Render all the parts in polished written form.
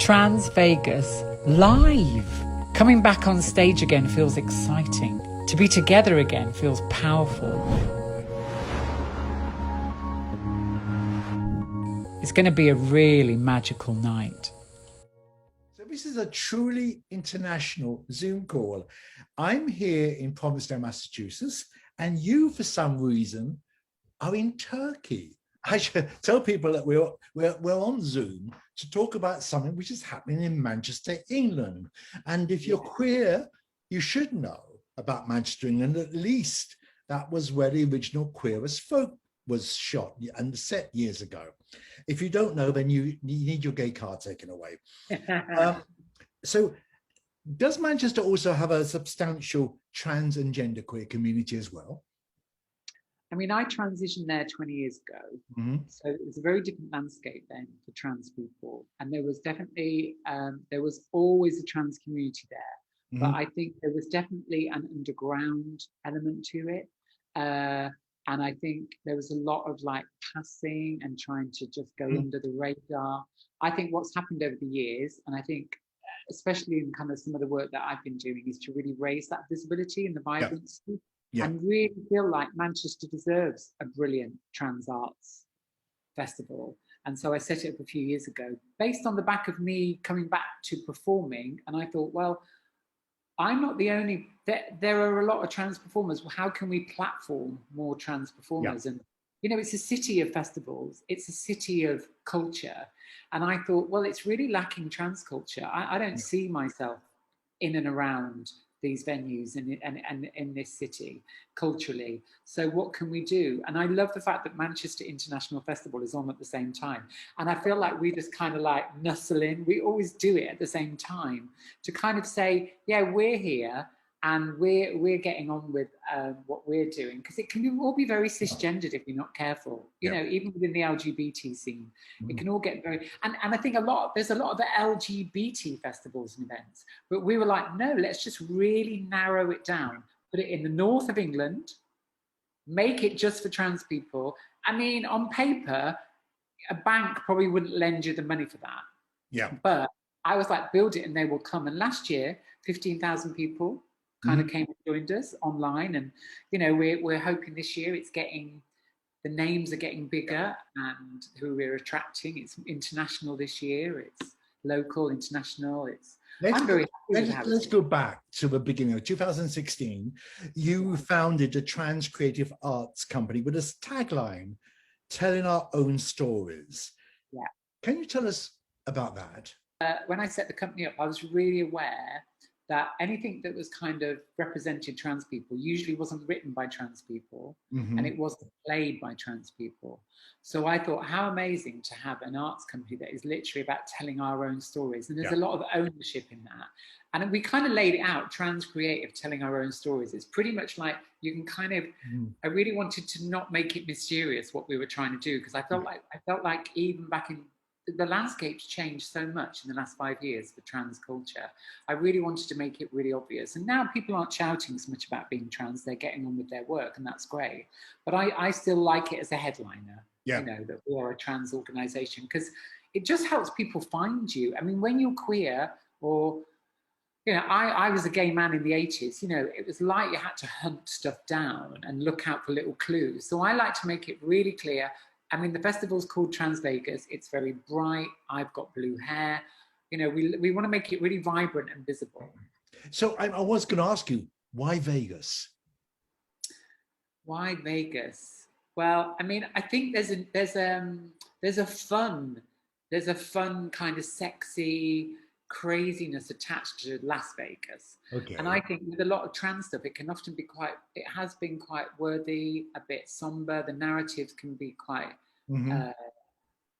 Trans Vegas live. Coming back on stage again feels exciting. To be together again feels powerful. It's going to be a really magical night. So this is a truly international Zoom call. I'm here in Provincetown, Massachusetts, and you, for some reason, are in Turkey. I should tell people that we're on Zoom to talk about something which is happening in Manchester, England. And if you're queer, you should know about Manchester, England. At least that was where the original Queer as Folk was shot and set years ago. If you don't know, then you need your gay card taken away. So does Manchester also have a substantial trans and genderqueer community as well? I mean, I transitioned there 20 years ago, so it was a very different landscape then for trans people. And there was definitely, there was always a trans community there, but I think there was definitely an underground element to it. And I think there was a lot of like passing and trying to just go under the radar. I think what's happened over the years, and I think especially in kind of some of the work that I've been doing, is to really raise that visibility and the vibrancy. And really feel like Manchester deserves a brilliant trans arts festival. And so I set it up a few years ago, based on the back of me coming back to performing. And I thought, well, I'm not the only, there are a lot of trans performers. Well, how can we platform more trans performers? And, you know, it's a city of festivals. It's a city of culture. And I thought, well, it's really lacking trans culture. I don't see myself in and around these venues and in this city culturally. So what can we do? And I love the fact that Manchester International Festival is on at the same time. And I feel like we just kind of like nuzzle in. We always do it at the same time to kind of say, yeah, we're here and we're getting on with what we're doing, because it can all be very cisgendered if you're not careful. You know, even within the LGBT scene, it can all get very, and I think there's a lot of the LGBT festivals and events, but we were like, no, let's just really narrow it down, put it in the north of England, make it just for trans people. I mean, on paper, a bank probably wouldn't lend you the money for that. Yeah. But I was like, build it and they will come. And last year, 15,000 people kind of came and joined us online, and you know we're hoping this year the names are getting bigger, and who we're attracting. It's international this year. It's local, international. Let's go back to the beginning of 2016. You founded a trans creative arts company with a tagline, "Telling Our Own Stories." Yeah. Can you tell us about that? When I set the company up, I was really aware that anything that was kind of represented trans people usually wasn't written by trans people, and it wasn't played by trans people. So I thought, how amazing to have an arts company that is literally about telling our own stories. And there's a lot of ownership in that. And we kind of laid it out, trans creative, telling our own stories. It's pretty much like you can kind of, I really wanted to not make it mysterious what we were trying to do, because I felt like even back in, the landscape's changed so much in the last 5 years for trans culture. I really wanted to make it really obvious. And now people aren't shouting so much about being trans, they're getting on with their work, and that's great. But I still like it as a headliner, you know, that we are a trans organization, because it just helps people find you. I mean, when you're queer, or, you know, I was a gay man in the 80s, you know, it was like you had to hunt stuff down and look out for little clues. So I like to make it really clear. I mean, the festival's called Trans Vegas. It's very bright. I've got blue hair. You know, we want to make it really vibrant and visible. So I was going to ask you, why Vegas? Why Vegas? Well, I mean, I think there's a fun kind of sexy craziness attached to Las Vegas. Okay. And I think with a lot of trans stuff, it can often be it has been quite worthy, a bit somber. The narratives can be quite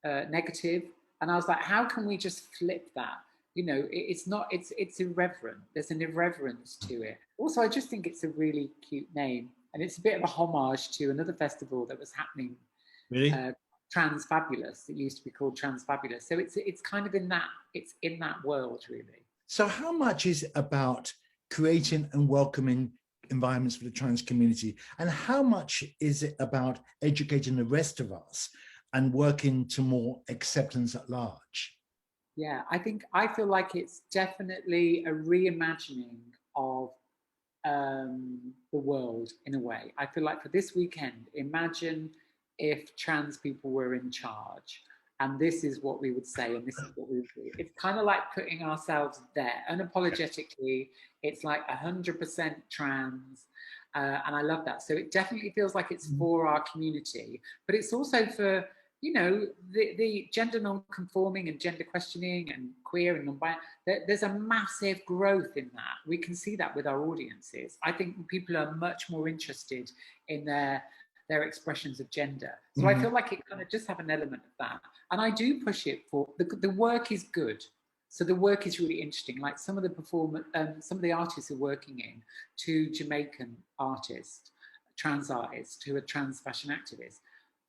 negative. And I was like, how can we just flip that? You know, it's irreverent. There's an irreverence to it. Also, I just think it's a really cute name. And it's a bit of a homage to another festival that was happening. Really? Trans Fabulous. It used to be called Trans Fabulous. So it's kind of in that world, really. So how much is it about creating and welcoming environments for the trans community, and how much is it about educating the rest of us and working to more acceptance at large? Yeah, I feel like it's definitely a reimagining of the world in a way. I feel like for this weekend, imagine if trans people were in charge, and this is what we would say, and this is what we would do. It's kind of like putting ourselves there unapologetically. It's like 100% trans, and I love that. So it definitely feels like it's for our community, but it's also for, you know, the gender non-conforming and gender questioning and queer and non-binary. There's a massive growth in that. We can see that with our audiences. I think people are much more interested in their expressions of gender. So I feel like it kind of just have an element of that. And I do push it for, the work is good. So the work is really interesting. Like some of the artists are working in, two Jamaican artists, trans artists who are trans fashion activists.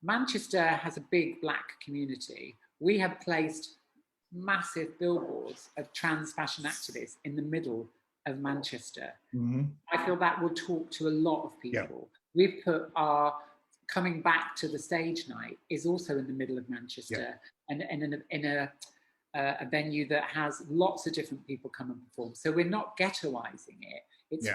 Manchester has a big black community. We have placed massive billboards of trans fashion activists in the middle of Manchester. I feel that will talk to a lot of people. We've put our coming back to the stage night is also in the middle of Manchester, and in a venue that has lots of different people come and perform. So we're not ghettoizing it. It's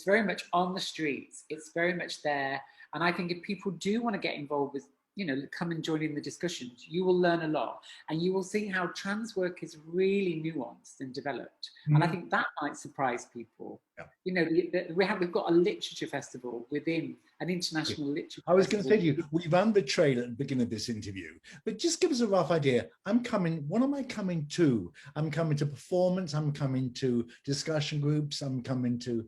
very much on the streets. It's very much there. And I think if people do want to get involved with, you know, come and join in the discussions, you will learn a lot, and you will see how trans work is really nuanced and developed. And I think that might surprise people. You know, we've got a literature festival within an international literature I was going to say festival. to you, we ran the trailer at the beginning of this interview, but just give us a rough idea. I'm coming, what am I coming to? I'm coming to performance, I'm coming to discussion groups, I'm coming to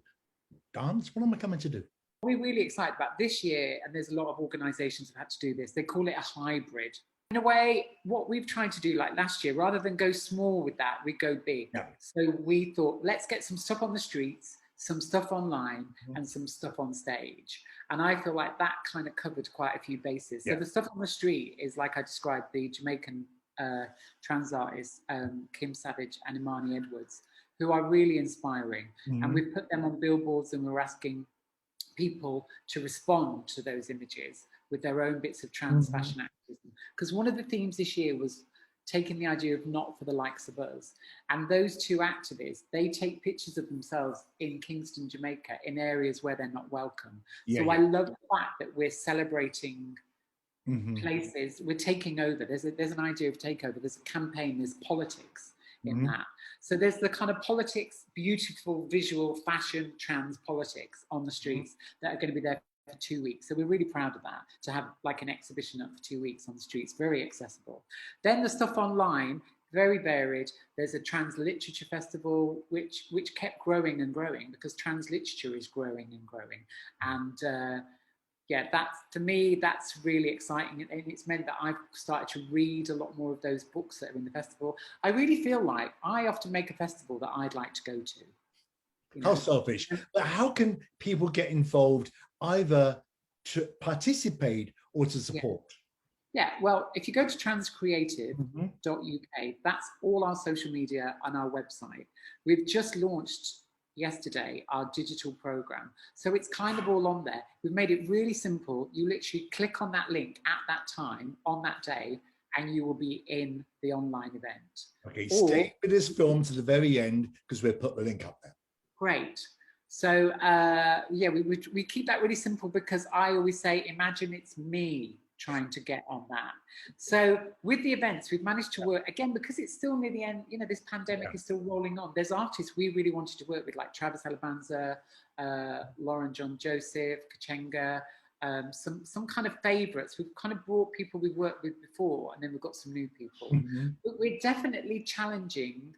dance. What am I coming to do? We're really excited about this year, and there's a lot of organisations that have had to do this. They call it a hybrid. In a way, what we've tried to do, like last year, rather than go small with that, we go big. So we thought, let's get some stuff on the streets, some stuff online, and some stuff on stage. And I feel like that kind of covered quite a few bases. So the stuff on the street is, like I described, the Jamaican trans artists, Kim Savage and Imani Edwards, who are really inspiring. And we've put them on billboards, and we're asking people to respond to those images with their own bits of trans fashion activism. Because one of the themes this year was taking the idea of not for the likes of us. And those two activists, they take pictures of themselves in Kingston, Jamaica, in areas where they're not welcome. So I love the fact that we're celebrating places, we're taking over. There's an idea of takeover, there's a campaign, there's politics in that. So there's the kind of politics, beautiful visual fashion, trans politics on the streets that are going to be there for 2 weeks. So we're really proud of that, to have like an exhibition up for 2 weeks on the streets, very accessible. Then the stuff online, very varied. There's a trans literature festival, which kept growing and growing, because trans literature is growing and growing. And yeah, that's, for me, that's really exciting. And it's meant that I've started to read a lot more of those books that are in the festival. I really feel like I often make a festival that I'd like to go to. You know? How selfish. But how can people get involved, either to participate or to support? Yeah, well, if you go to transcreative.uk, that's all our social media and our website. We've just launched yesterday our digital program, so it's kind of all on there. We've made it really simple. You literally click on that link at that time on that day, and you will be in the online event. Okay, stay with this film to the very end, because we'll put the link up there. Great. So yeah, we keep that really simple, because I always say, imagine it's me trying to get on that. So with the events, we've managed to work, again, because it's still near the end, you know, this pandemic is still rolling on. There's artists we really wanted to work with, like Travis Alabanza, Lauren John Joseph, Kachenga, some kind of favourites. We've kind of brought people we've worked with before, and then we've got some new people. But we're definitely challenging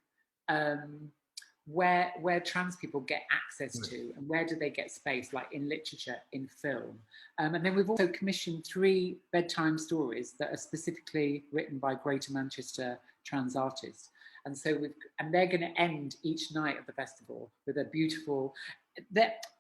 where trans people get access to, and where do they get space, like in literature, in film. And then we've also commissioned 3 bedtime stories that are specifically written by Greater Manchester trans artists. And so they're going to end each night of the festival with a beautiful,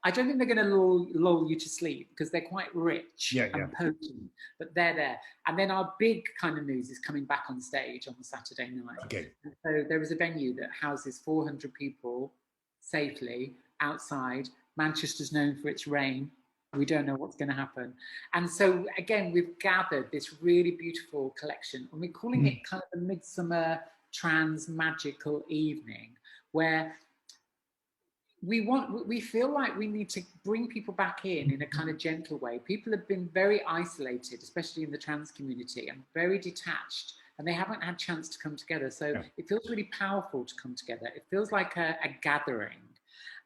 I don't think they're going to lull you to sleep, because they're quite rich and potent, but they're there. And then our big kind of news is coming back on stage on the Saturday night. Okay. And so there is a venue that houses 400 people safely outside. Manchester's known for its rain. We don't know what's going to happen. And so, again, we've gathered this really beautiful collection, and we're calling it kind of the Midsummer trans magical evening where we feel like we need to bring people back in a kind of gentle way. People have been very isolated, especially in the trans community, and very detached, and they haven't had a chance to come together. So it feels really powerful to come together. It feels like a gathering.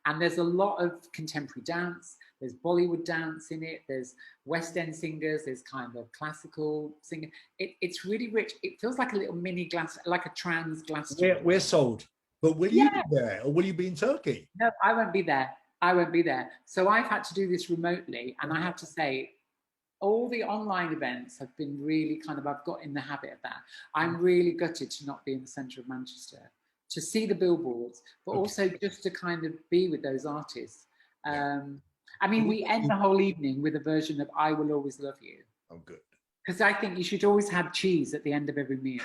And there's a lot of contemporary dance, there's Bollywood dance in it, there's West End singers, there's kind of classical singing. It's really rich. It feels like a little mini like a trans Glastonbury. We're sold. But will you be there, or will you be in Turkey? No, I won't be there. I won't be there. So I've had to do this remotely, and I have to say, all the online events have been really kind of, I've got in the habit of that. I'm really gutted to not be in the centre of Manchester, to see the billboards, but also just to kind of be with those artists. I mean, we end the whole evening with a version of I Will Always Love You. Oh, good. Because I think you should always have cheese at the end of every meal.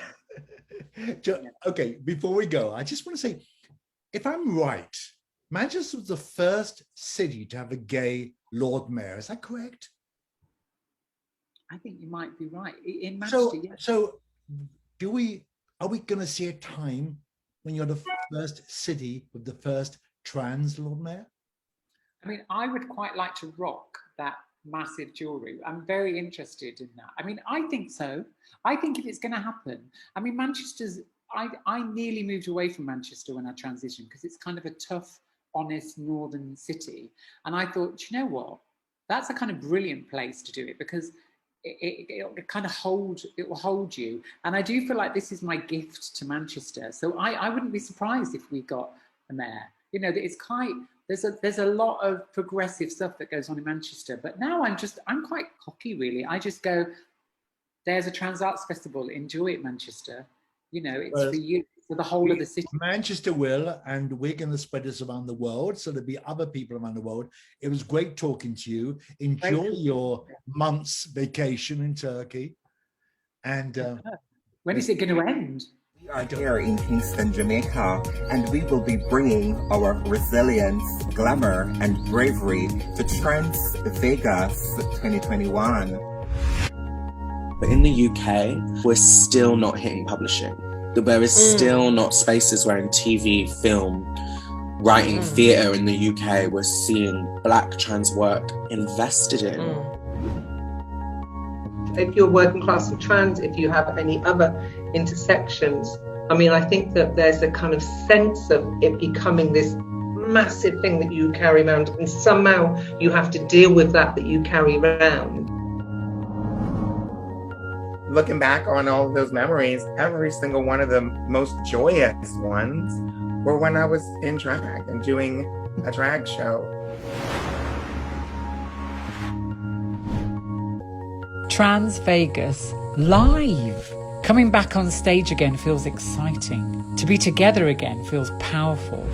Okay, before we go, I just want to say, if I'm right, Manchester was the first city to have a gay Lord Mayor. Is that correct? I think you might be right. In Manchester, So are we going to see a time when you're the first city with the first trans Lord Mayor? I mean, I would quite like to rock that massive jewelry. I'm very interested in that. I mean, I think so. I think if it's going to happen, I mean, I nearly moved away from Manchester when I transitioned because it's kind of a tough, honest northern city. And I thought, you know what? That's a kind of brilliant place to do it because it kind of it will hold you. And I do feel like this is my gift to Manchester. So I wouldn't be surprised if we got a mayor. You know, it's quite, there's a lot of progressive stuff that goes on in Manchester. But now I'm quite cocky, really. I just go, there's a trans arts festival, enjoy it, Manchester. You know, it's for you, for the whole of the city. Manchester will, and we're going to spread this around the world. So there'll be other people around the world. It was great talking to you. Enjoy your month's vacation in Turkey. And when is it going to end? We are here in Kingston, Jamaica, and we will be bringing our resilience, glamour, and bravery to Trans Vegas 2021. But in the UK, we're still not hitting publishing. There is still not spaces where in TV, film, writing, theatre in the UK, we're seeing Black trans work invested in. If you're working class and trans, if you have any other intersections, I mean, I think that there's a kind of sense of it becoming this massive thing that you carry around, and somehow you have to deal with that you carry around. Looking back on all of those memories, every single one of the most joyous ones were when I was in drag and doing a drag show. Trans Vegas live. Coming back on stage again feels exciting. To be together again feels powerful.